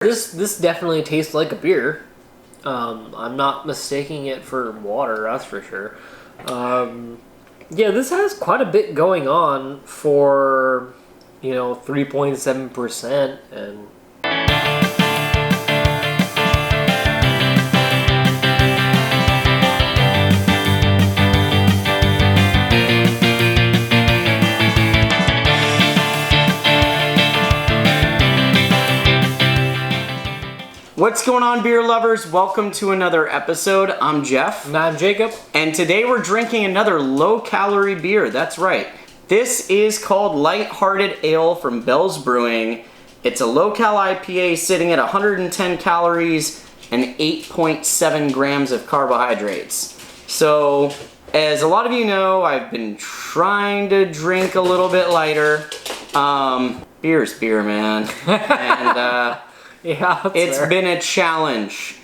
This definitely tastes like a beer. I'm not mistaking it for water, that's for sure. Yeah, this has quite a bit going on for, 3.7% and... What's going on, beer lovers? Welcome to another episode. I'm Jeff. And I'm Jacob. And today we're drinking another low-calorie beer. That's right. This is called Lighthearted Ale from Bell's Brewing. It's a low-cal IPA sitting at 110 calories and 8.7 grams of carbohydrates. So, as a lot of you know, I've been trying to drink a little bit lighter. Beer's beer, man. And, yeah, it's been a challenge.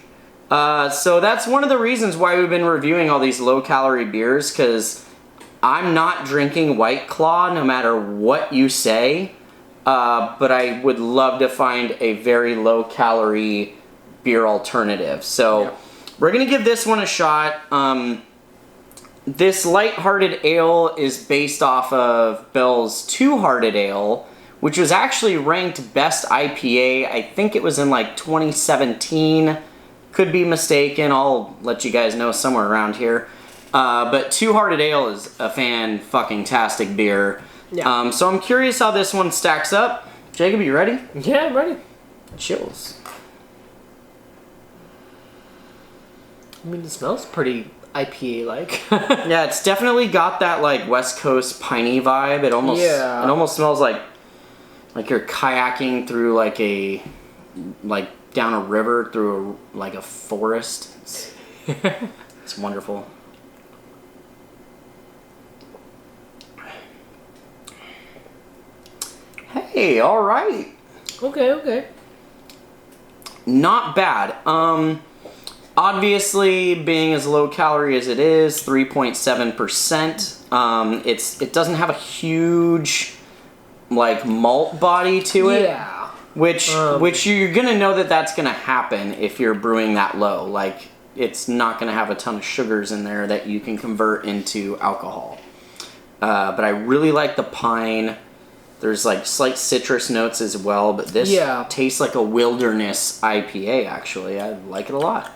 So that's one of the reasons why we've been reviewing all these low-calorie beers, because I'm not drinking White Claw no matter what you say, but I would love to find a very low-calorie beer alternative. So we're going to give this one a shot. This Lighthearted Ale is based off of Bell's Two-Hearted Ale, which was actually ranked best IPA. I think it was in like 2017. Could be mistaken. I'll let you guys know somewhere around here. But Two-Hearted Ale is a fan-fucking-tastic beer. Yeah. So I'm curious how this one stacks up. Jacob, you ready? Yeah, I'm ready. Chills. I mean, it smells pretty IPA-like. Yeah, it's definitely got that like West Coast piney vibe. It almost smells like you're kayaking through down a river through a forest. It's wonderful. Hey, all right. Okay. Not bad. Obviously, being as low calorie as it is, 3.7%. It doesn't have a huge malt body to it. Yeah. Which you're gonna know that's gonna happen if you're brewing that low. It's not gonna have a ton of sugars in there that you can convert into alcohol. But I really like the pine. There's slight citrus notes as well, but this tastes like a Wilderness IPA. Actually, I like it a lot.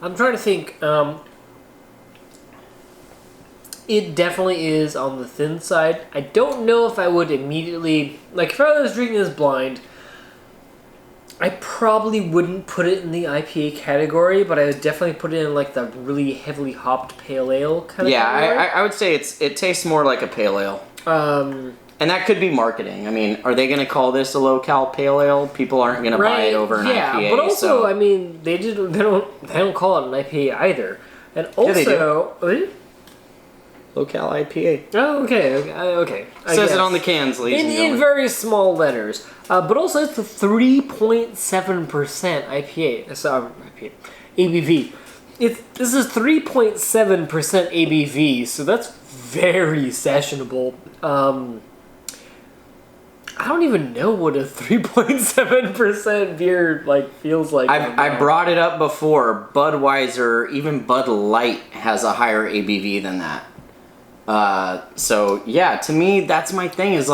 I'm trying to think. It definitely is on the thin side. I don't know if I would immediately... if I was drinking this blind, I probably wouldn't put it in the IPA category, but I would definitely put it in, the really heavily hopped pale ale kind of category. Yeah, I would say it tastes more like a pale ale. And that could be marketing. I mean, are they going to call this a low-cal pale ale? People aren't going to buy it over an IPA. Yeah, but also, I mean, they don't call it an IPA either. And also... Yeah, low-cal IPA. Oh, okay. Says it on the cans, ladies and gentlemen. In very small letters. But also it's a 3.7% IPA. Sorry, IPA. ABV. This is 3.7% ABV, so that's very sessionable. I don't even know what a 3.7% beer feels like. I brought it up before. Budweiser, even Bud Light, has a higher ABV than that. So yeah, to me, that's my thing is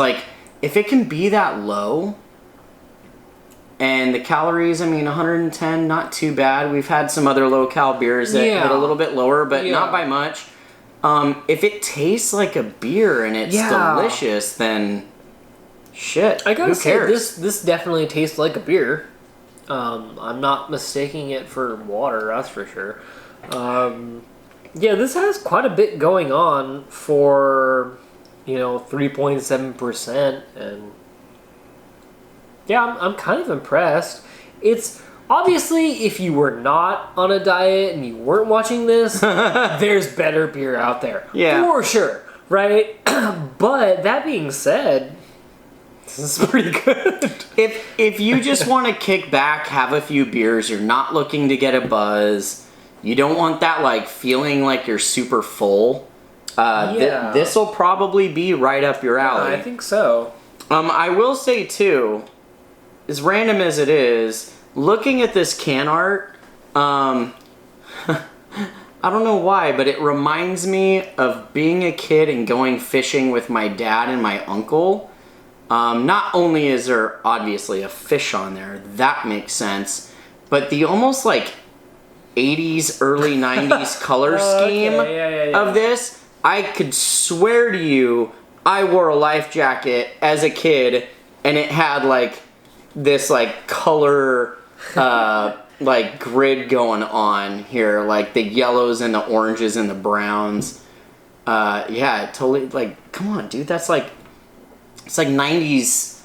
if it can be that low and the calories, 110, not too bad. We've had some other low-cal beers that hit a little bit lower, but not by much. If it tastes like a beer and it's delicious, then shit, I gotta who cares? Say, this definitely tastes like a beer. I'm not mistaking it for water, that's for sure. Yeah, this has quite a bit going on for, 3.7%, and yeah, I'm kind of impressed. It's obviously, if you were not on a diet and you weren't watching this, there's better beer out there. Yeah. For sure, right? But that being said, this is pretty good. If you just want to kick back, have a few beers, you're not looking to get a buzz, you don't want that feeling like you're super full, this will probably be right up your alley. I think so. I will say too, as random as it is, looking at this can art, I don't know why, but it reminds me of being a kid and going fishing with my dad and my uncle. Not only is there obviously a fish on there, that makes sense, but the almost like 80s, early 90s color scheme of this, I could swear to you, I wore a life jacket as a kid, and it had like this like color like grid going on here, like the yellows and the oranges and the browns. Yeah, totally. Like, come on, dude, that's like, it's like 90s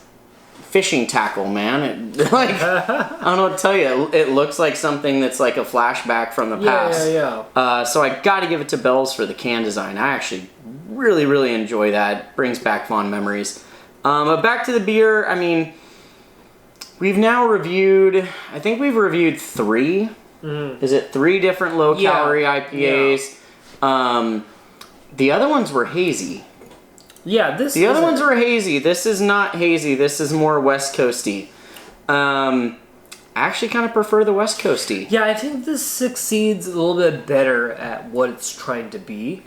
fishing tackle, man. It, like, I don't know what to tell you. It looks like something that's like a flashback from the past. So I got to give it to Bells for the can design. I actually really enjoy that. Brings back fond memories. But back to the beer. I mean, we've now reviewed, I think we've reviewed 3. Is it 3 different low-calorie IPAs? The other ones were hazy. Yeah, the other ones were hazy. This is not hazy. This is more West Coasty. I actually kind of prefer the West Coasty. Yeah, I think this succeeds a little bit better at what it's trying to be.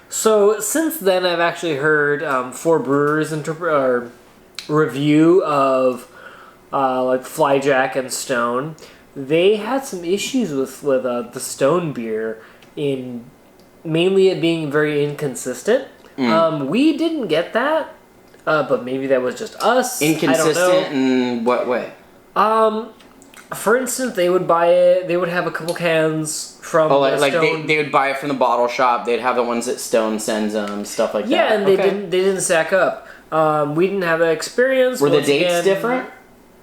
So since then, I've actually heard 4 brewers review of like Flyjack and Stone. They had some issues with the Stone beer, in mainly it being very inconsistent. We didn't get that, but maybe that was just us. Inconsistent I don't know. In what way? For instance, they would buy it. They would have a couple cans from Stone. They would buy it from the bottle shop. They'd have the ones that Stone sends them, stuff like that. Yeah, and they didn't stack up. We didn't have that experience. Were the dates different?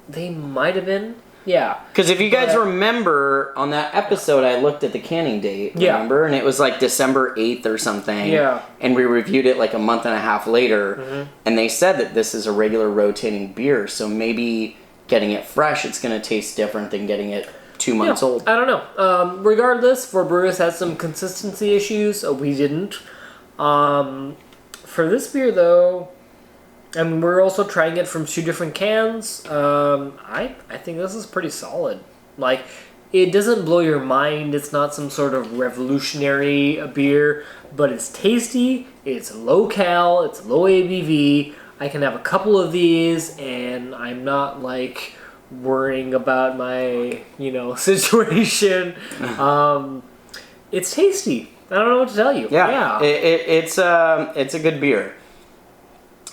They might have been. Yeah. Because if you guys remember, on that episode, I looked at the canning date, remember? And it was like December 8th or something. Yeah. And we reviewed it like a month and a half later. And they said that this is a regular rotating beer. So maybe getting it fresh, it's going to taste different than getting it 2 months old. I don't know. Regardless, 4 Brewers had some consistency issues. We didn't. For this beer, though, I mean, we're also trying it from 2 different cans. I think this is pretty solid. Like, it doesn't blow your mind. It's not some sort of revolutionary beer, but it's tasty. It's low cal. It's low ABV. I can have a couple of these, and I'm not like worrying about my situation. It's tasty. I don't know what to tell you. Yeah. It's a good beer.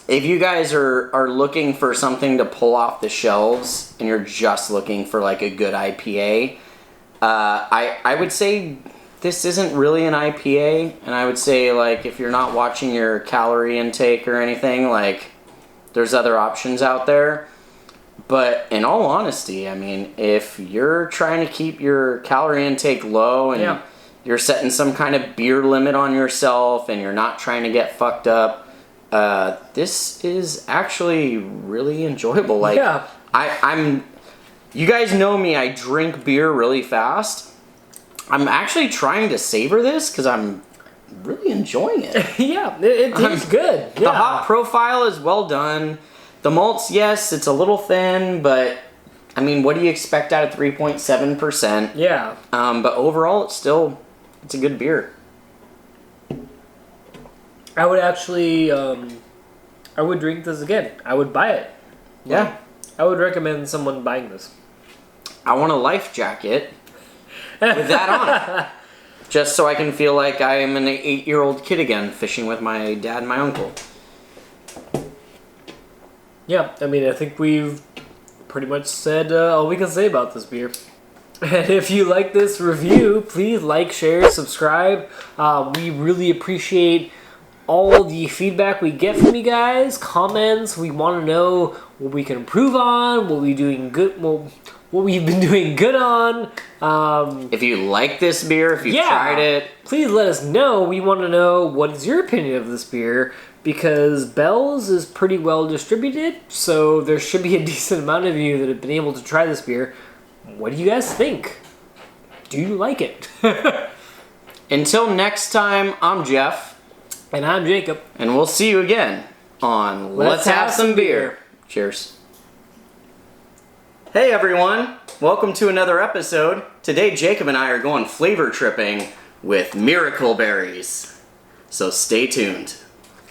If you guys are looking for something to pull off the shelves and you're just looking for like a good IPA, I would say this isn't really an IPA. And I would say, like, if you're not watching your calorie intake or anything, like, there's other options out there. But in all honesty, I mean, if you're trying to keep your calorie intake low and you're setting some kind of beer limit on yourself and you're not trying to get fucked up, this is actually really enjoyable. Like, I'm you guys know me, I drink beer really fast. I'm actually trying to savor this because I'm really enjoying it. It tastes good. The hop profile is well done. The malts, yes, it's a little thin, but I mean, what do you expect out of 3.7%? Yeah. But overall, it's a good beer. I would actually, I would drink this again. I would buy it. Yeah. I would recommend someone buying this. I want a life jacket with that on it. Just so I can feel like I am an 8-year-old kid again, fishing with my dad and my uncle. Yeah, I mean, I think we've pretty much said all we can say about this beer. And if you like this review, please like, share, subscribe. We really appreciate all the feedback we get from you guys, comments. We want to know what we can improve on, what we've been doing good on. If you like this beer, if you've tried it, please let us know. We want to know what is your opinion of this beer, because Bell's is pretty well distributed, so there should be a decent amount of you that have been able to try this beer. What do you guys think? Do you like it? Until next time, I'm Jeff. And I'm Jacob. And we'll see you again. on Let's Have Some Beer. Cheers. Hey everyone, welcome to another episode. Today Jacob and I are going flavor tripping with miracle berries. So stay tuned.